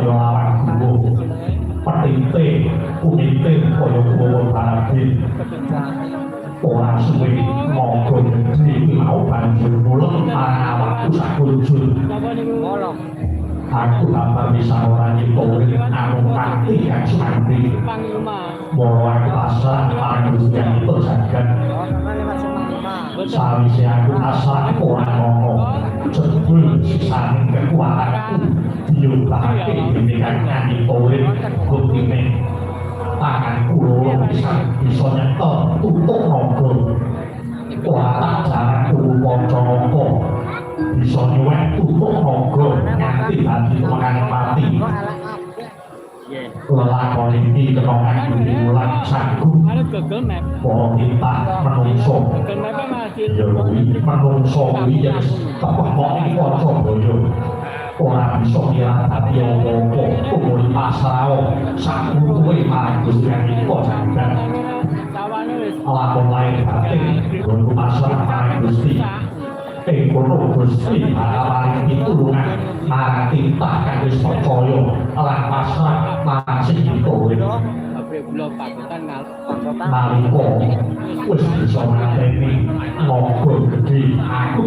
kaya awak dhewe. Petite puniting kaya kuwo paratin. Ora suwe monggo negeri mau banjur muleng marang awakku sakulujur. Aku tambah bisa orang itu anu kanti yang santi bahwa aku pasrah paling ujian itu jagat sawise aku pasrah orang ngomong jebul sisaning kekuatanku diubahake demikian nyanyi poin buktine tanganku loro bisa nyetor tutup nonggo kuatan jalanku ponco-nonggo bisa nyuwek tutup nonggo nganti hati temangan mati lelakon ini kenongan bulan sanggup bahwa kita menungso menungso yang kepekok ini ponco boyo orang bisa kira tapi opo kumuli pasrao sanggup kuwi marang Gusti Eko jangan lakon lain batin kudu pasrah marang Gusti kono Gusti paring pitulungan marang titah kang wis percaya lan pasrah marang sing kowe nalika wis bisa ngateni monggo gedhe aku